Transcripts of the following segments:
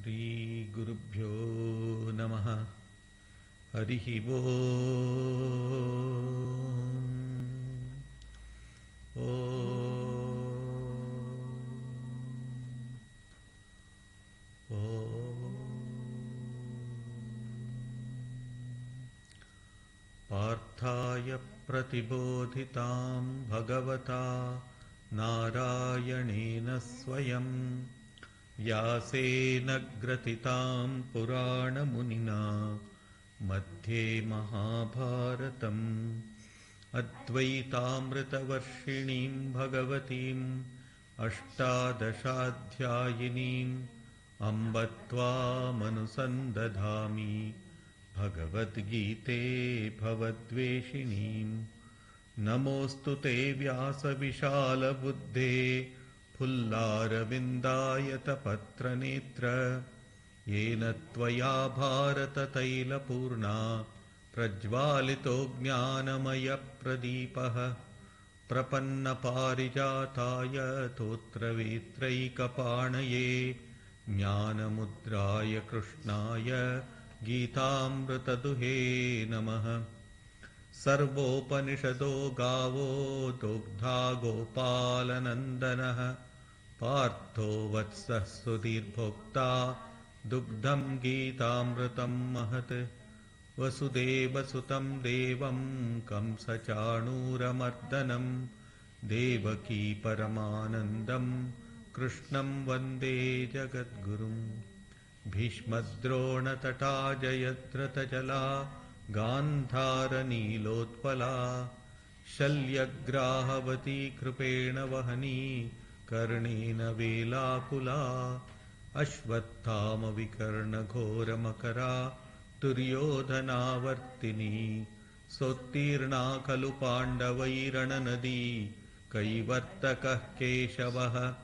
Shri Gurubhyo Namaha Harihi Om Parthaya Pratibodhitam Bhagavata Narayanena Swayam Vyasena Gratitam Purana Munina Madhye Mahabharatam Advaitamritavarshinim Bhagavatim Ashtadashadhyayinim Ambatva Manusandadhami Bhagavad Gite Bhavadveshinim Namostu te Vyasa Vishala Buddhe Pullaravindayata Patra Netra Yena Tvaya Bharata Taila Purna Prajvalito Jnanamaya Pradipaha Prapanna Parijataya Totra Vetraikapanaye Jnanamudraya Krishnaya Gitamrita Duhe Namaha Sarvopanishado Gavo Dogdha Gopalanandanaha Partho Vatsah Sudhir Bhokta Dugdham Gitamritam Mahat Vasudeva Sutam Devam Kamsachanuramardanam Devaki Paramanandam Krishnam Vande Jagadgurum Bhishmadrona Tata Jayadrata Jala Gandhara Nilotpala Shalyagrahavati Kripena Vahani Karnena Velakula Ashvathama Vikarna Ghora Makara Duryodhana Vartini Sottirna Kalu Pandavairana Nadi Kaivartakah Keshavaha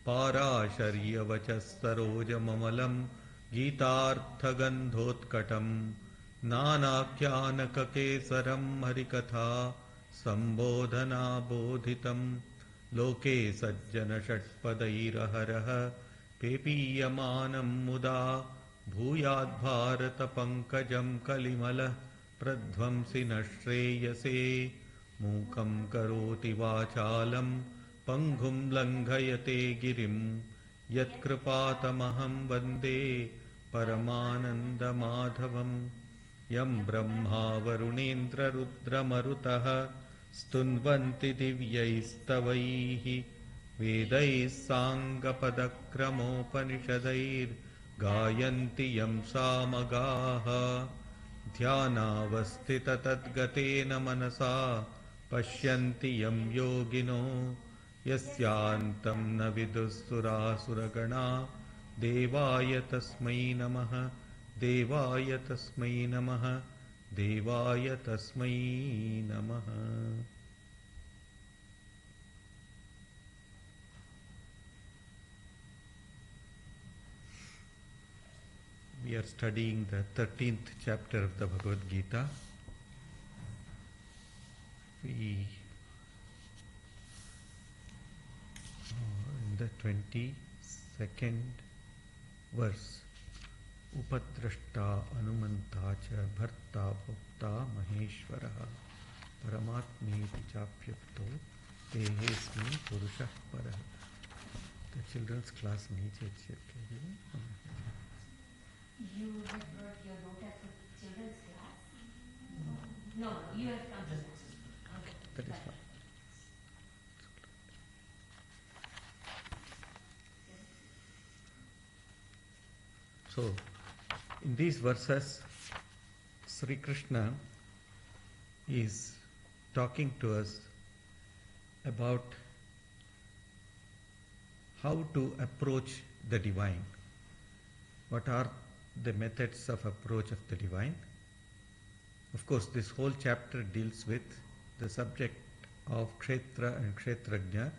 Parasharya Vachasaroja Mamalam Gitarthagandhotkatam Nanakyanaka Kesaram Harikatha Sambodhana Bodhitam Loke Sajjana Shatpadairaharaha Pepiyamanam Muda Bhuyad Bharata Pankajam Kalimala Pradvamsina Shreyase Mukam Karoti Vachalam Panghum Langhayate Girim Yatkrpatamaham Vande Paramananda Madhavam Yam Brahma Varunendra Rudra Marutaha Stunvanti Divyaistavaihi Vedais Sangapadakramopanishadair Gayanti Yam Samagaha Dhyanavastita Tadgatena Manasa Pashyanti Yam Yogino Yasyantam na vidusura suragana Devaya tasmai namaha Devaya tasmai namaha Devaya tasmai namaha. We are studying the 13th chapter of the Bhagavad Gita. In the 22nd verse, Upadrashta Anumanta cha Bharta Bhokta Maheshwaraha Paramatmeti Chapyapto Tehesmi Purushah Parah. The children's class needs it. You have brought your daughter to children's class? No, you have come to class. Okay. That is fine. So, in these verses, Sri Krishna is talking to us about how to approach the divine. What are the methods of approach of the divine? Of course, this whole chapter deals with the subject of Kshetra and Kshetrajna,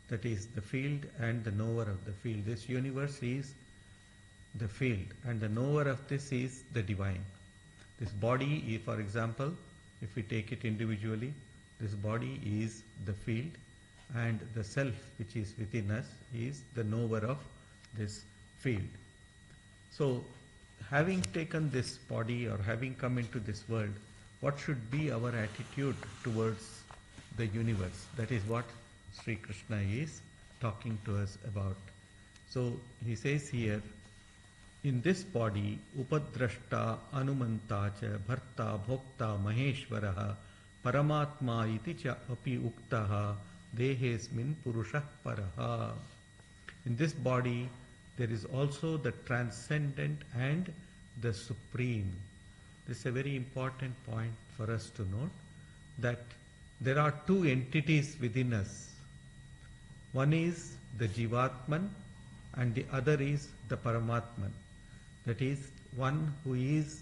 that is the field and the knower of the field. This universe is the field and the knower of this is the divine. This body, for example, if we take it individually, this body is the field and the self which is within us is the knower of this field. So, having taken this body or having come into this world, what should be our attitude towards the universe? That is what Sri Krishna is talking to us about. So, he says here, in this body, upadrashta anumanta cha bharta bhokta maheshwaraha paramatma iti cha api uktaha dehesmin purushah paraha. In this body, there is also the transcendent and the supreme. This is a very important point for us to note, that there are two entities within us. One is the Jivatman and the other is the Paramatman. That is, one who is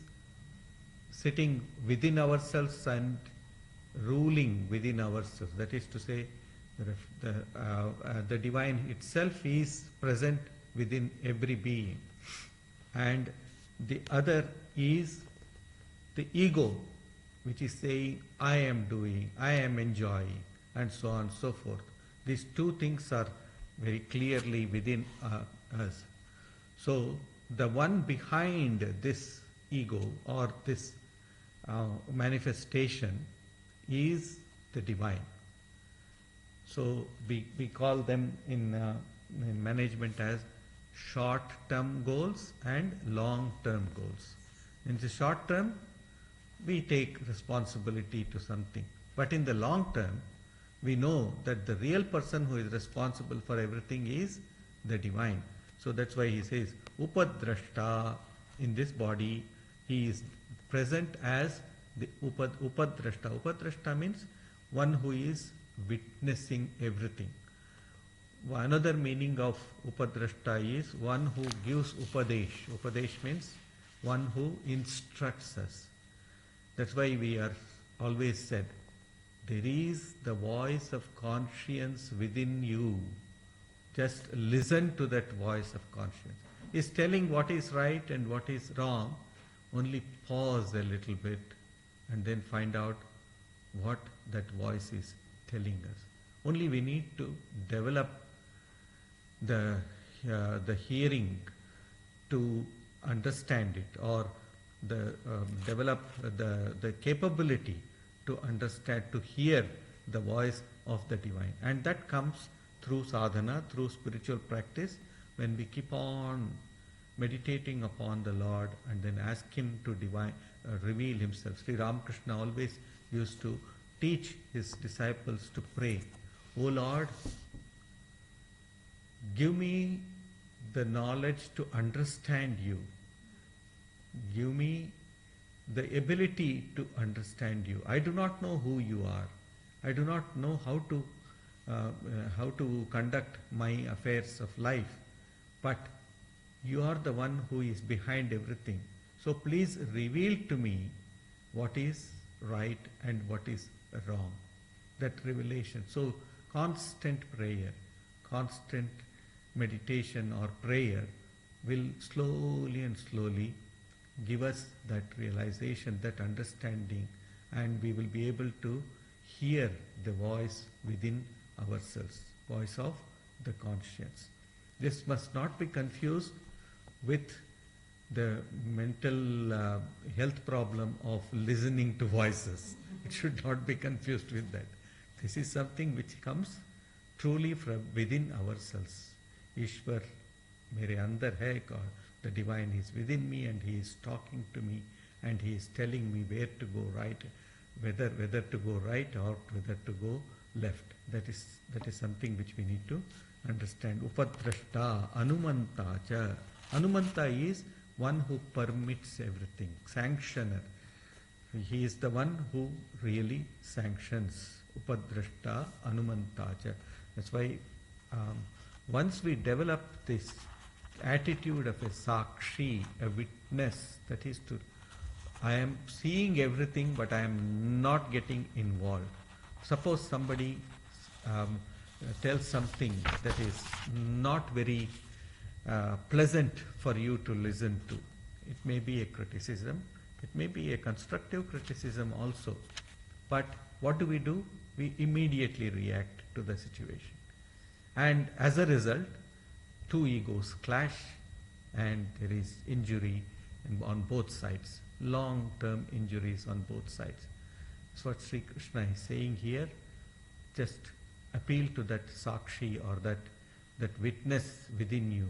sitting within ourselves and ruling within ourselves. That is to say, the divine itself is present within every being. And the other is the ego, which is saying, I am doing, I am enjoying, and so on and so forth. These two things are very clearly within us. So, the one behind this ego or this manifestation is the divine. So, we call them in management as short-term goals and long-term goals. In the short term, we take responsibility to something. But in the long term, we know that the real person who is responsible for everything is the divine. So that's why he says, Upadrashta, in this body, he is present as the Upadrashta. Upadrashta means one who is witnessing everything. Another meaning of Upadrashta is one who gives Upadesh. Upadesh means one who instructs us. That's why we are always said, there is the voice of conscience within you. Just listen to that voice of conscience. It's telling what is right and what is wrong. Only pause a little bit and then find out what that voice is telling us. Only we need to develop the hearing to understand it, or develop the capability to understand, to hear the voice of the divine. And that comes through sadhana, through spiritual practice, when we keep on meditating upon the Lord and then ask Him to reveal Himself. Sri Ramakrishna always used to teach his disciples to pray, O Lord, give me the knowledge to understand you. Give me the ability to understand you. I do not know who you are. I do not know how to conduct my affairs of life. But you are the one who is behind everything. So please reveal to me what is right and what is wrong. That revelation. So constant prayer, constant meditation or prayer will slowly and slowly give us that realization, that understanding, and we will be able to hear the voice within ourselves, voice of the conscience. This must not be confused with the mental health problem of listening to voices. It should not be confused with that. This is something which comes truly from within ourselves. Ishwar mere andar hai, the divine is within me and he is talking to me and he is telling me where to go right, whether to go right or whether to go left. That is something which we need to understand. Upadrashta, Anumanta cha. Anumanta is one who permits everything, sanctioner. He is the one who really sanctions. Upadrashta, Anumanta cha. That's why once we develop this attitude of a sakshi, a witness, that is to, I am seeing everything but I am not getting involved. Suppose somebody tells something that is not very pleasant for you to listen to. It may be a criticism, it may be a constructive criticism also. But what do? We immediately react to the situation. And as a result, two egos clash and there is injury on both sides, long-term injuries on both sides. So what Sri Krishna is saying here, just appeal to that sakshi or that witness within you.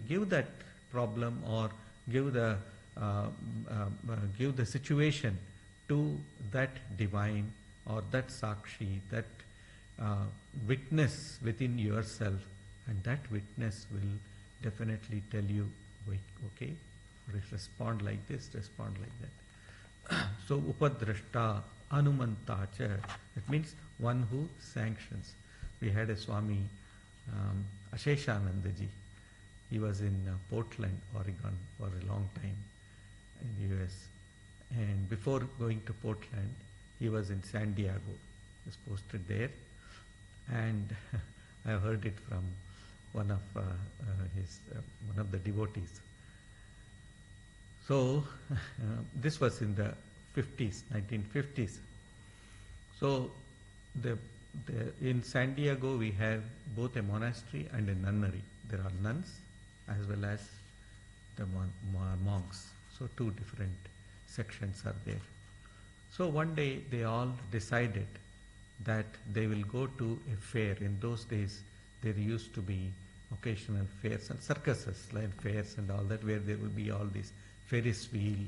Give that problem or give the situation to that divine or that sakshi, that witness within yourself, and that witness will definitely tell you, okay, respond like this, respond like that. So upadrashta anumantacha, it means one who sanctions. We had a Swami, Asheshanandaji. He was in Portland, Oregon for a long time in the US. And before going to Portland, he was in San Diego. He was posted there. And I heard it from one of the devotees. So this was in the 50s, 1950s. So in San Diego we have both a monastery and a nunnery. There are nuns as well as the monks. So two different sections are there. So one day they all decided that they will go to a fair. In those days there used to be occasional fairs and circuses, like fairs and all that, where there will be all these Ferris wheel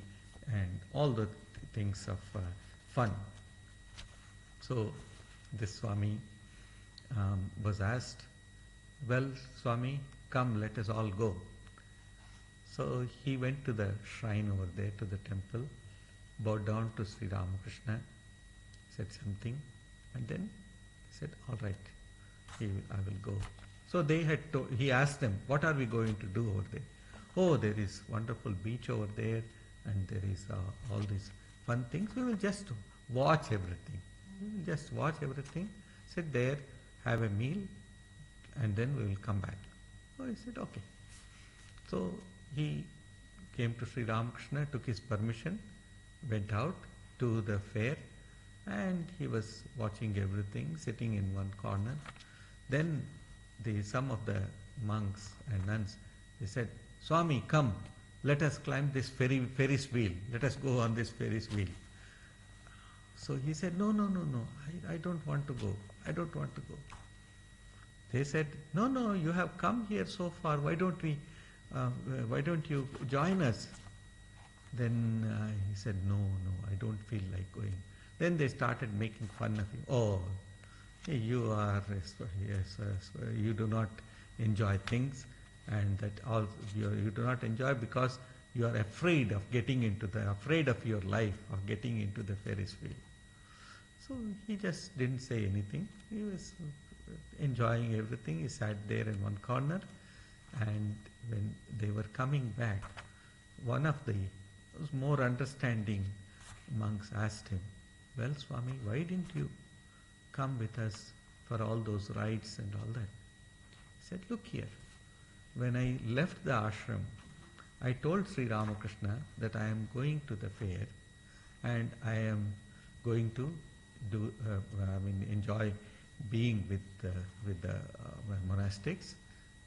and all the things of fun. So this Swami was asked, well, Swami, come, let us all go. So he went to the shrine over there, to the temple, bowed down to Sri Ramakrishna, said something, and then he said, all right, I will go. So he asked them, what are we going to do over there? Oh, there is wonderful beach over there, and there is all these fun things. We will just watch everything. We will just watch everything, sit there, have a meal, and then we will come back. So he said, okay. So he came to Sri Ramakrishna, took his permission, went out to the fair, and he was watching everything, sitting in one corner. Then some of the monks and nuns, they said, Swami, come, let us climb this Ferris wheel. Let us go on this Ferris wheel. So he said, no, I don't want to go. I don't want to go. They said, no, you have come here so far. Why don't you join us? Then he said, no, I don't feel like going. Then they started making fun of him. Oh, you are, yes, you do not enjoy things, and that all you do not enjoy because you are afraid of afraid of your life, of getting into the Ferris wheel. So he just didn't say anything. He was enjoying everything. He sat there in one corner, and when they were coming back, one of those more understanding monks asked him, well, Swami, why didn't you come with us for all those rides and all that? He said, look here, when I left the ashram, I told Sri Ramakrishna that I am going to the fair and I am going to enjoy being with the monastics,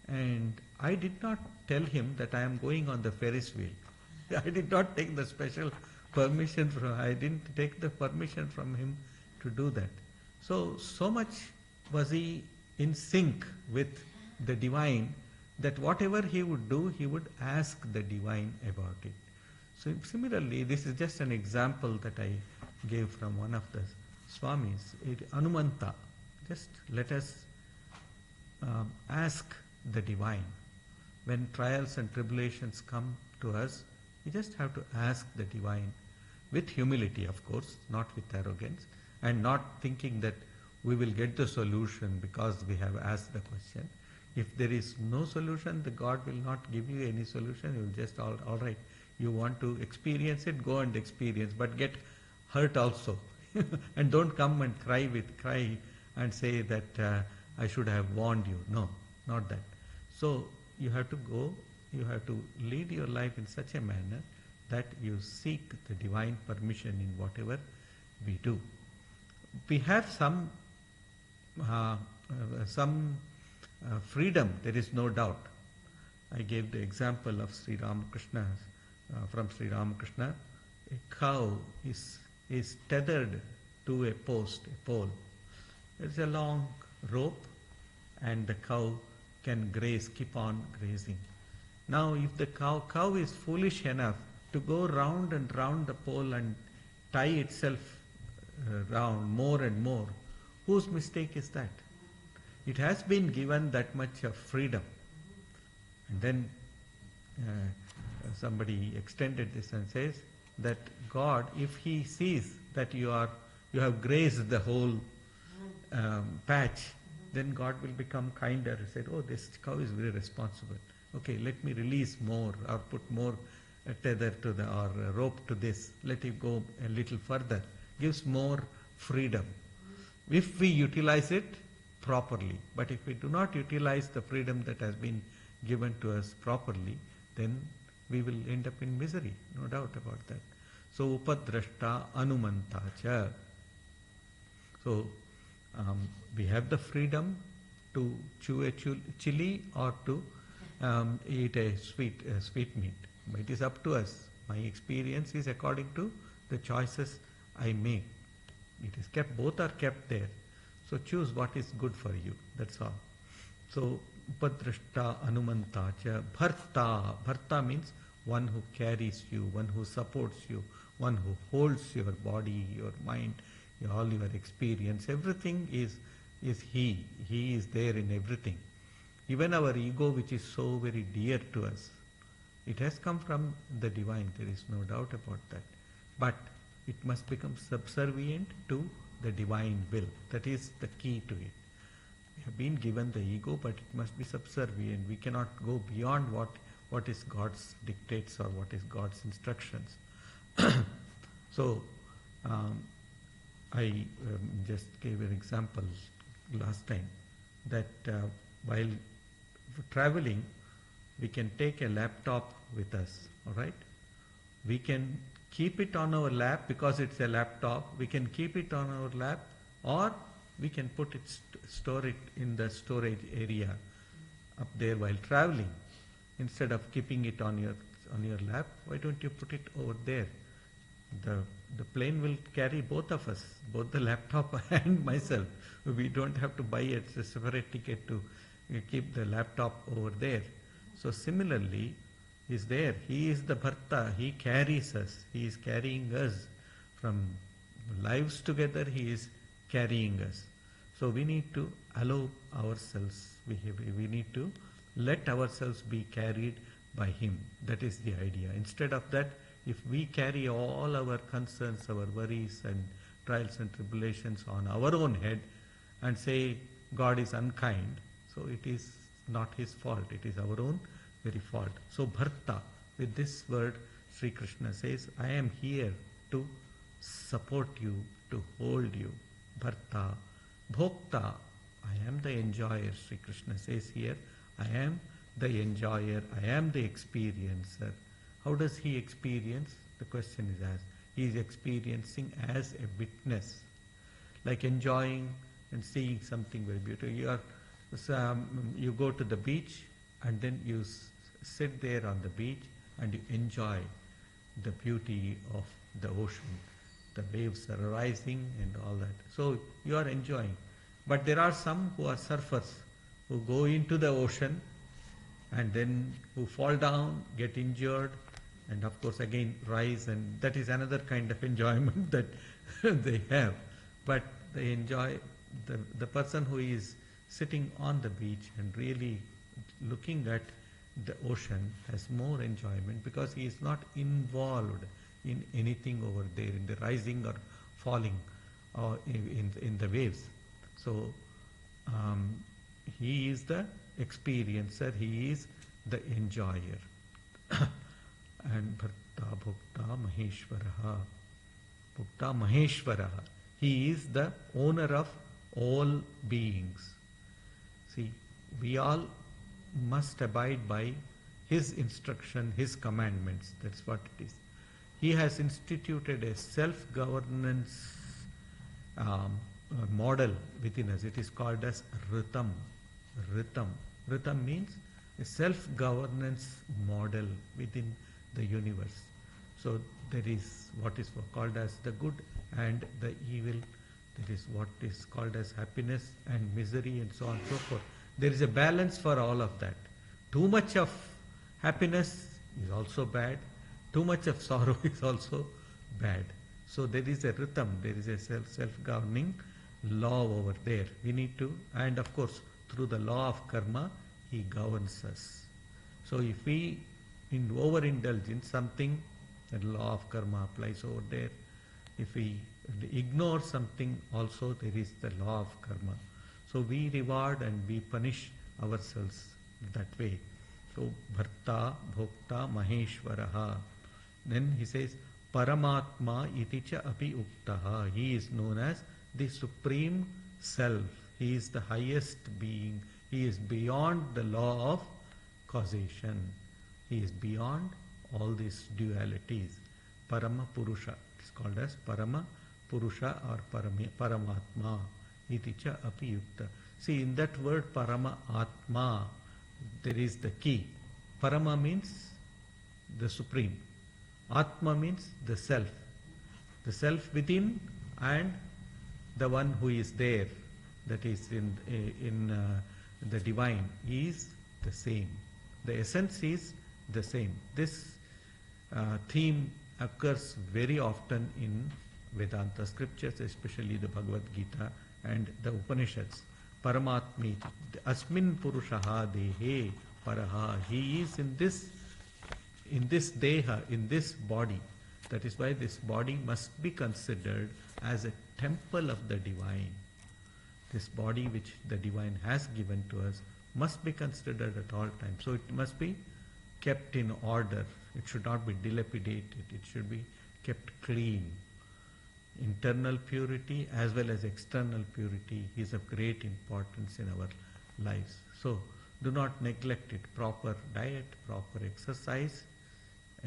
and I did not tell him that I am going on the Ferris wheel. I did not take the special permission I didn't take the permission from him to do that. So much was he in sync with the divine that whatever he would do, he would ask the divine about it. So similarly, this is just an example that I gave from one of the Swamis, Anumanta. Just let us ask the divine. When trials and tribulations come to us, we just have to ask the divine with humility, of course, not with arrogance, and not thinking that we will get the solution because we have asked the question. If there is no solution, the God will not give you any solution. He will just, all right, you want to experience it, go and experience, but get hurt also. And don't come and cry and say that I should have warned you. No, not that. So you have to go, you have to lead your life in such a manner that you seek the divine permission in whatever we do. We have some freedom, there is no doubt. I gave the example of Sri Ramakrishna, from Sri Ramakrishna. A cow is tethered to a post, a pole. There is a long rope and the cow can graze, keep on grazing. Now if the cow is foolish enough to go round and round the pole and tie itself round more and more, whose mistake is that? It has been given that much of freedom. And then somebody extended this and says that God, if He sees that you have grazed the whole patch, then God will become kinder. He said, oh, this cow is very responsible. Okay, let me release more or put more tether to or rope to this. Let it go a little further. Gives more freedom. If we utilize it properly. But if we do not utilize the freedom that has been given to us properly, then we will end up in misery. No doubt about that. So, upadrashta anumanta cha. So, we have the freedom to chew a chili or to eat a sweet meat. But it is up to us. My experience is according to the choices I make. It is kept, both are kept there. So choose what is good for you. That's all. So upadrashta anumanta cha bharta. Bharta means one who carries you, one who supports you, one who holds your body, your mind, all your experience. Everything is He. He is there in everything. Even our ego, which is so very dear to us, it has come from the divine. There is no doubt about that. But it must become subservient to the divine will. That is the key to it. We have been given the ego, but it must be subservient. We cannot go beyond what is God's dictates or what is God's instructions. So, I just gave an example last time that while traveling, we can take a laptop with us, all right? We can keep it on our lap because it's a laptop. We can keep it on our lap, or we can put it, store it in the storage area up there while traveling. Instead of keeping it on your lap, why don't you put it over there? The plane will carry both of us, both the laptop and myself. We don't have to buy a separate ticket to keep the laptop over there. So similarly, He's there. He is the Bharta. He carries us. He is carrying us from lives together. He is carrying us. So we need to allow ourselves. We need to let ourselves be carried by Him. That is the idea. Instead of that, if we carry all our concerns, our worries and trials and tribulations on our own head and say God is unkind, so it is not His fault. It is our own very fault. So Bharta, with this word, Sri Krishna says, I am here to support you, to hold you. Bharta. Bhokta, I am the enjoyer. Sri Krishna says here, I am the enjoyer, I am the experiencer. How does he experience? The question is asked. He is experiencing as a witness, like enjoying and seeing something very beautiful. You go to the beach and then you sit there on the beach and you enjoy the beauty of the ocean. The waves are rising and all that. So you are enjoying. But there are some who are surfers who go into the ocean and then who fall down, get injured, and of course again rise, and that is another kind of enjoyment that they have. But they enjoy, the person who is sitting on the beach and really looking at the ocean has more enjoyment because he is not involved in anything over there, in the rising or falling or in the waves. So he is the experiencer, he is the enjoyer. And Bharta Bhokta Maheshwaraha. Bhokta Maheshwaraha. He is the owner of all beings. See, we all must abide by His instruction, His commandments. That's what it is. He has instituted a self-governance model within us. It is called as Ritam. Ritam. Ritam means a self-governance model within the universe. So there is what is called as the good and the evil. There is what is called as happiness and misery and so on and so forth. There is a balance for all of that. Too much of happiness is also bad. Too much of sorrow is also bad. So there is a rhythm, there is a self-governing law over there. We need to, and of course, through the law of karma, he governs us. So if we overindulge in something, the law of karma applies over there. If we ignore something, also there is the law of karma. So we reward and we punish ourselves that way. So Bharta, Bhokta, Maheshwaraha. Then he says, Paramatma iti cha api uktaha. He is known as the Supreme Self. He is the highest being. He is beyond the law of causation. He is beyond all these dualities. Parama Purusha. It's called as Parama Purusha or Paramatma. Iti cha api yukta. See, in that word Parama Atma, there is the key. Parama means the supreme. Atma means the self. The self within and the one who is there, that is in the divine, is the same. The essence is the same. This theme occurs very often in Vedanta scriptures, especially the Bhagavad Gita and the Upanishads. Paramatmi, Asmin Purushaha Dehe Paraha. He is in this Deha, in this body. That is why this body must be considered as a temple of the divine. This body which the divine has given to us must be considered at all times. So it must be kept in order. It should not be dilapidated. It should be kept clean. Internal purity as well as external purity is of great importance in our lives. So do not neglect it. Proper diet, proper exercise,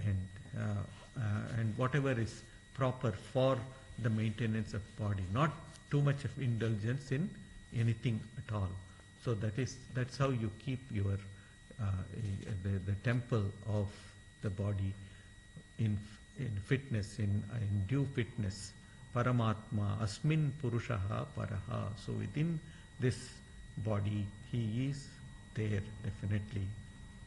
and whatever is proper for the maintenance of body. Not too much of indulgence in anything at all. So that's how you keep your the temple of the body in fitness, in due fitness. Paramatma, Asmin Purushaha Paraha. So within this body, he is there definitely.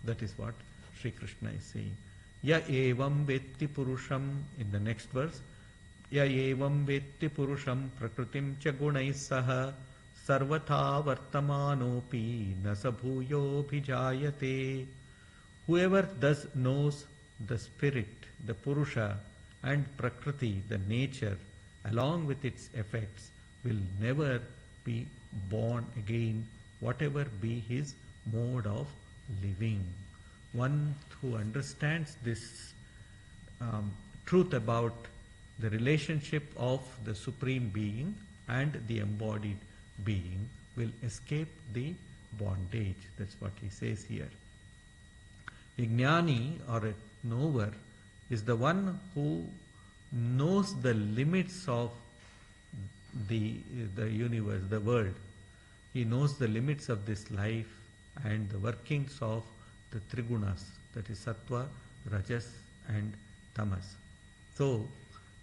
That is what Sri Krishna is saying. Ya evam vetti purusham, in the next verse, Ya evam vetti purusham prakritim cha gunais saha sarvatha vartamanopi nasabhuyo bhijayate. Whoever thus knows the spirit, the Purusha, and Prakriti, the nature, along with its effects, will never be born again, whatever be his mode of living. One who understands this truth about the relationship of the Supreme Being and the embodied being will escape the bondage. That's what he says here. A jnani or a knower is the one who knows the limits of the universe, the world. He knows the limits of this life and the workings of the trigunas, that is sattva, rajas and tamas. So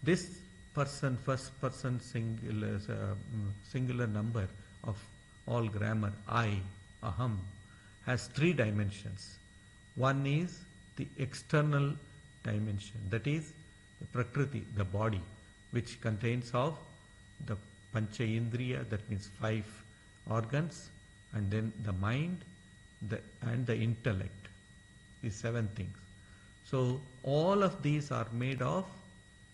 this person, first person singular number of all grammar, I, aham, has three dimensions. One is the external dimension, that is the prakriti, the body, which contains of the pancha indriya, that means 5 organs, and then the mind and the intellect, these 7 things. So all of these are made of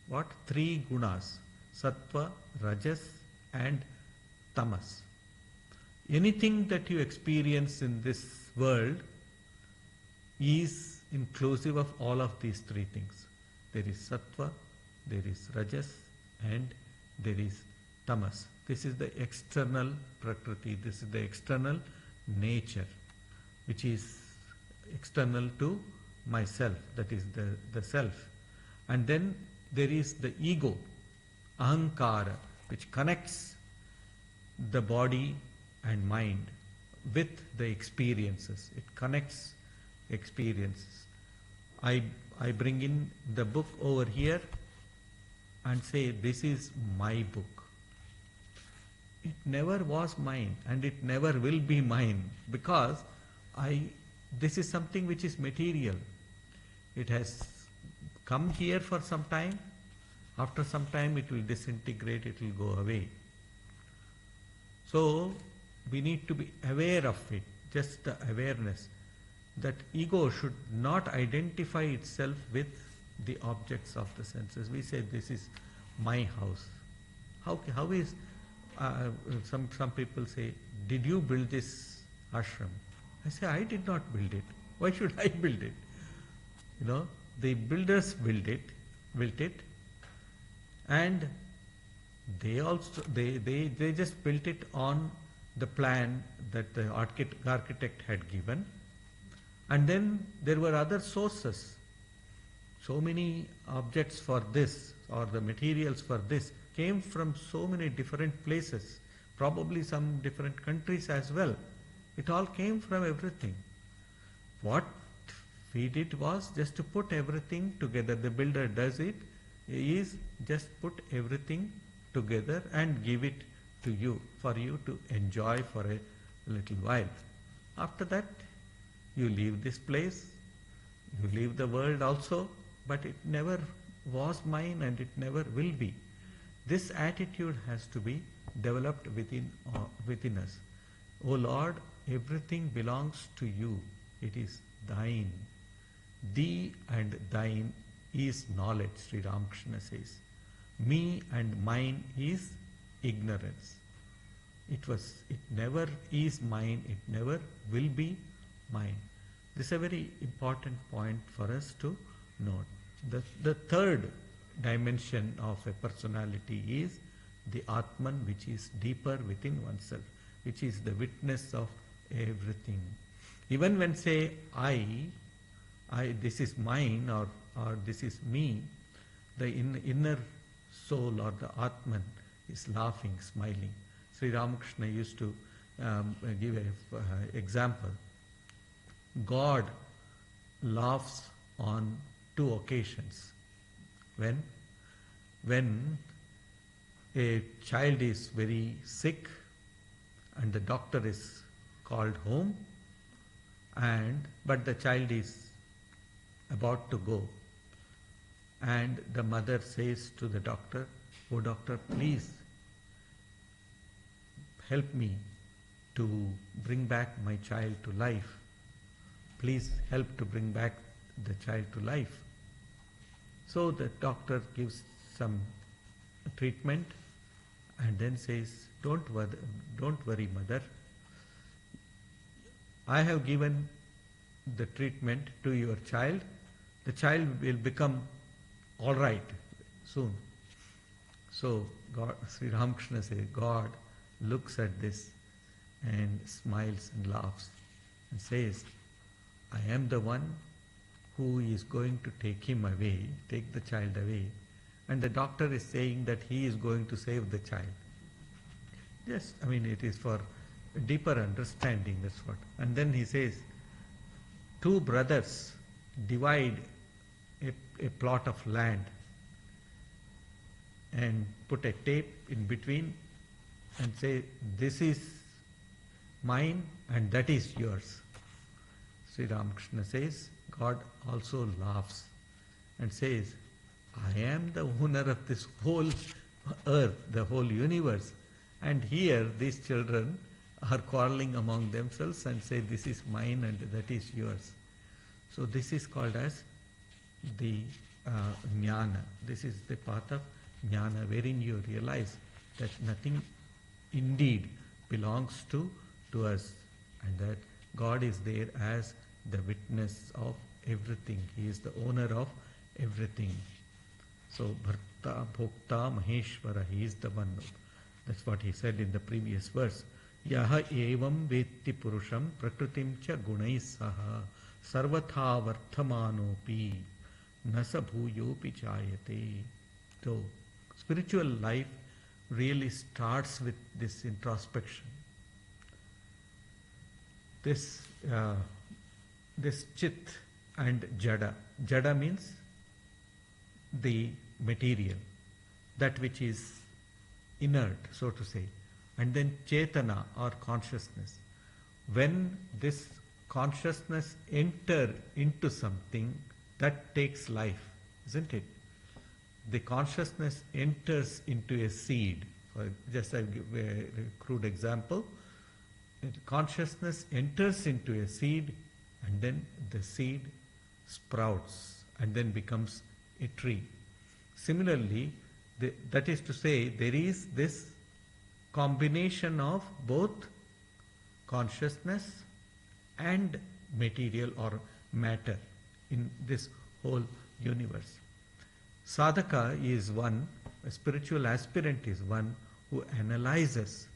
what? 3 gunas, sattva, rajas and tamas. Anything that you experience in this world is inclusive of all of these 3 things. There is sattva, there is rajas and there is tamas. This is the external prakriti, this is the external nature, which is external to myself, that is the self. And then there is the ego, ahankara, which connects the body and mind with the experiences. It connects experiences. I bring in the book over here and say, this is my book. It never was mine and it never will be mine, because this is something which is material. It has come here for some time. After some time it will disintegrate, it will go away. So we need to be aware of it, just the awareness that ego should not identify itself with the objects of the senses. We say, this is my house. How is, some people say, did you build this ashram? I say, I did not build it. Why should I build it? The builders built it, and they also, they just built it on the plan that the architect had given. And then there were other sources. So many objects for this, or the materials for this, came from so many different places, probably some different countries as well. It all came from everything. What we did was just to put everything together. The builder does it, is just put everything together and give it to you, for you to enjoy for a little while. After that, you leave this place, you leave the world also, but it never was mine and it never will be. This attitude has to be developed within us. O Lord, everything belongs to you. It is thine. Thee and thine is knowledge, Sri Ramakrishna says. Me and mine is ignorance. It never is mine, it never will be mine. This is a very important point for us to note. The third dimension of a personality is the Atman, which is deeper within oneself, which is the witness of everything. Even when say I, this is mine, or this is me, the inner soul or the Atman is laughing, smiling. Sri Ramakrishna used to give an example. God laughs on two occasions. When a child is very sick and the doctor is called home, but the child is about to go, and the mother says to the doctor, "Oh doctor, please help me to bring back my child to life. Please help to bring back the child to life." So the doctor gives some treatment and then says, don't worry mother, I have given the treatment to your child. The child will become all right soon. So God, Sri Ramakrishna says, God looks at this and smiles and laughs and says, I am the one who is going to take him away, take the child away, and the doctor is saying that he is going to save the child. Yes, it is for deeper understanding, that's what. And then he says, two brothers divide a plot of land and put a tape in between and say, this is mine and that is yours. Sri Ramakrishna says, God also laughs and says, I am the owner of this whole earth, the whole universe. And here these children are quarreling among themselves and say, this is mine and that is yours. So this is called as the jnana. This is the path of jnana, wherein you realize that nothing indeed belongs to us, and that God is there as the witness of everything. He is the owner of everything. So Bharta, Bhokta, Maheshwara, He is the one. That's what he said in the previous verse. Yaha evam vetti purusham prakritim cha gunai saha sarvatha varthamanopi nasa bhuyopi chayate. So spiritual life really starts with this introspection. This this chit and jada. Jada means the material, that which is inert, so to say. And then chetana or consciousness. When this consciousness enter into something, that takes life, isn't it? The consciousness enters into a seed. Just I'll give a crude example. Consciousness enters into a seed, and then the seed sprouts and then becomes a tree. Similarly, that is to say, there is this combination of both consciousness and material or matter in this whole universe. Sadhaka is one, a spiritual aspirant is one who analyzes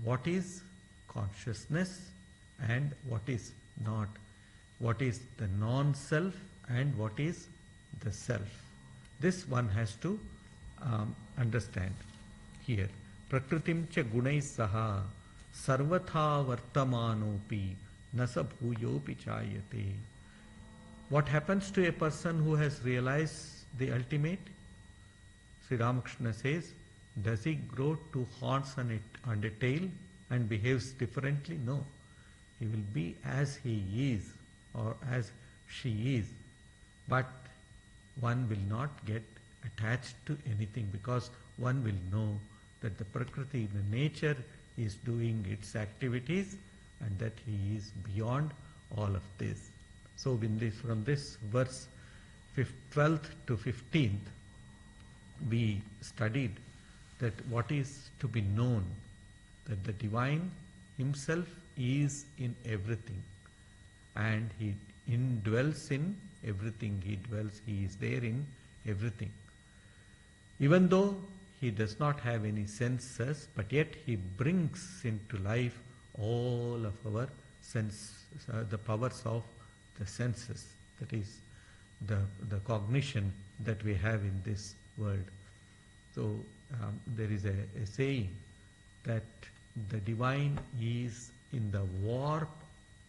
what is consciousness and what is not, what is the non-self and what is the self. This one has to understand here. Prakritim cha gunai saha sarvatha vartamanopi nasa bhuyopi chayate. What happens to a person who has realized the ultimate? Sri Ramakrishna says, does he grow two horns and a tail and behaves differently? No. He will be as he is or as she is. But one will not get attached to anything, because one will know that the Prakriti, the nature, is doing its activities and that he is beyond all of this. So from this verse 12th to 15th, we studied that what is to be known, that the Divine Himself is in everything and He indwells in everything. He is there in everything. Even though He does not have any senses, but yet He brings into life all of our the powers of the senses, that is the cognition that we have in this world. So there is a saying that the Divine is in the warp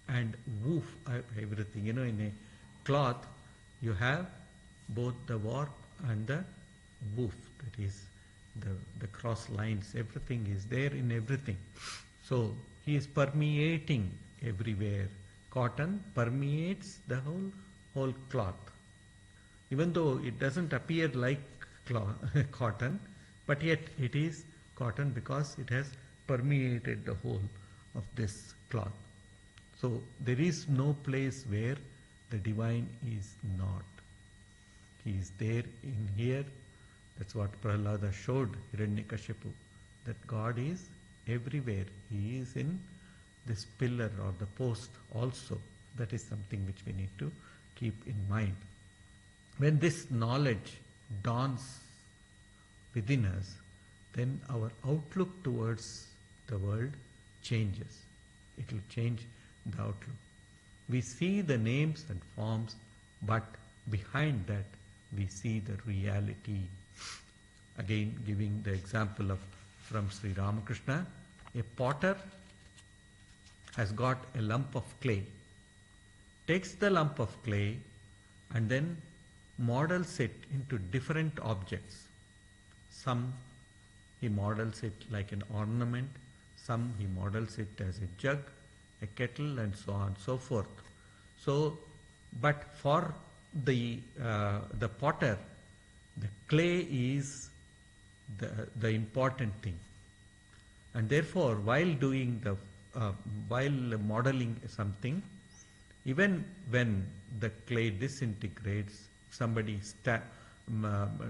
and woof of everything. In a cloth you have both the warp and the woof, that is the cross lines, everything is there in everything. So He is permeating everywhere. Cotton permeates the whole cloth. Even though it doesn't appear like cotton, but yet it is cotton because it has permeated the whole of this cloth. So there is no place where the Divine is not. He is there in here. That's what Prahlada showed Hiranyakashipu, that God is everywhere. He is in this pillar or the post also. That is something which we need to keep in mind. When this knowledge dawns within us, then our outlook towards the world changes. It will change the outlook. We see the names and forms, but behind that we see the reality. Again, giving the example from Sri Ramakrishna, a potter has got a lump of clay, takes the lump of clay and then models it into different objects. Some he models it like an ornament, some he models it as a jug, a kettle, and so on and so forth. So, but for the potter, the clay is the important thing, and therefore while doing while modeling something, even when the clay disintegrates, somebody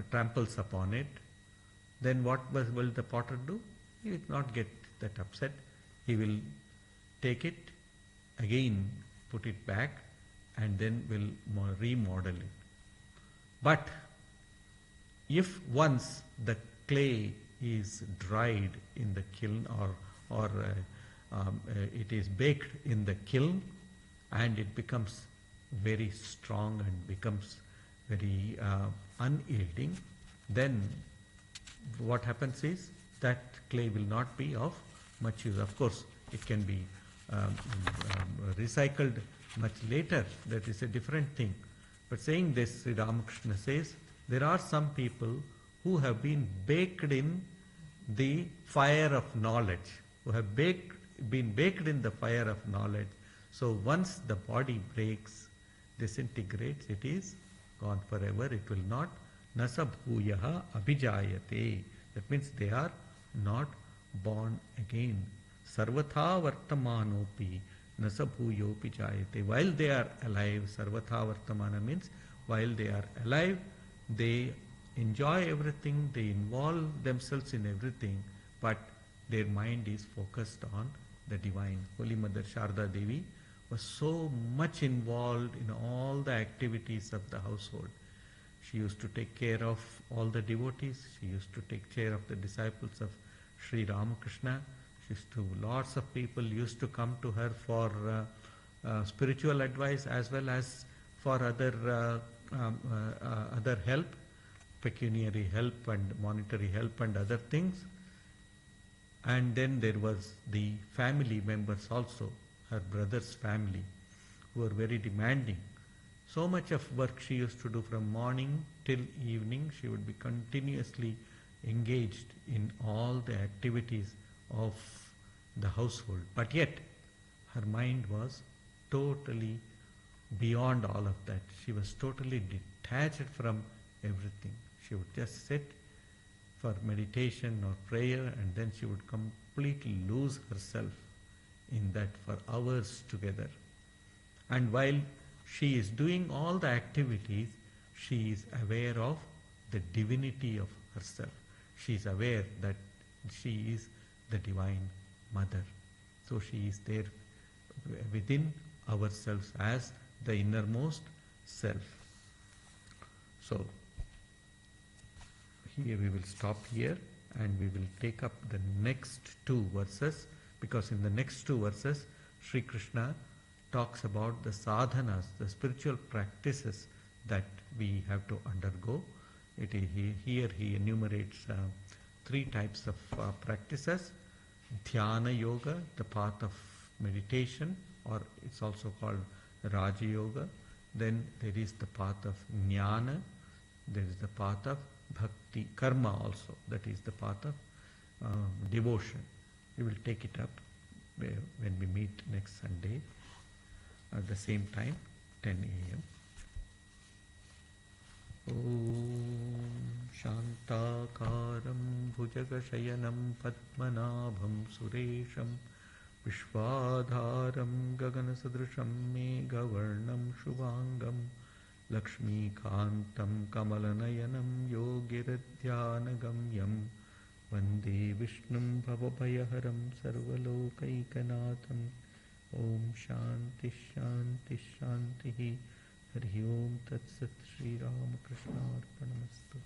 tramples upon it, then what will the potter do? He will not get that upset. He will take it again, put it back, and then will remodel it. But if once the clay is dried in the kiln or it is baked in the kiln and it becomes very strong and becomes very unyielding, then what happens is that clay will not be of much use. Of course, it can be recycled much later, that is a different thing. But saying this, Sri Ramakrishna says, there are some people who have been baked in the fire of knowledge, who have been baked in the fire of knowledge. So once the body breaks, disintegrates, it is gone forever. It will not nasabhuyaha abhijayate. That means they are not born again. Sarvatha vartamanopi nasabhuyopi jayate. While they are alive, sarvatha vartamana means while they are alive, they enjoy everything, they involve themselves in everything, but their mind is focused on the divine. Holy Mother Sharda Devi was so much involved in all the activities of the household. She used to take care of all the devotees. She used to take care of the disciples of Sri Ramakrishna. Lots of people used to come to her for spiritual advice as well as for other help, pecuniary help and monetary help and other things. And then there was the family members also, her brother's family, who were very demanding. So much of work she used to do from morning till evening. She would be continuously engaged in all the activities of the household. But yet, her mind was totally beyond all of that. She was totally detached from everything. She would just sit for meditation or prayer, and then she would completely lose herself in that for hours together. And while she is doing all the activities, she is aware of the divinity of herself. She is aware that she is the Divine Mother. So she is there within ourselves as the innermost self. So here we will stop here and we will take up the next two verses, because in the next two verses Sri Krishna talks about the sadhanas, the spiritual practices that we have to undergo. Here he enumerates three types of practices. Dhyana yoga, the path of meditation, or it's also called Raja Yoga. Then there is the path of Jnana, there is the path of Bhakti, Karma also, that is the path of devotion. We will take it up when we meet next Sunday at the same time, 10 a.m. Om Shantakaram Bhujagashayanam Padmanabham Suresham Vishwadharam Gaganasadrusham Meghavarnam Shubhangam Lakshmikantam Kamalanayanam Yogiradhyanagamyam Vande Vishnum Bhavabhayaharam Sarvalokaikanaatham. Om Shanti Shanti Shanti. Hari Om Tat Sat. Shri Ramakrishna Arpanamastu.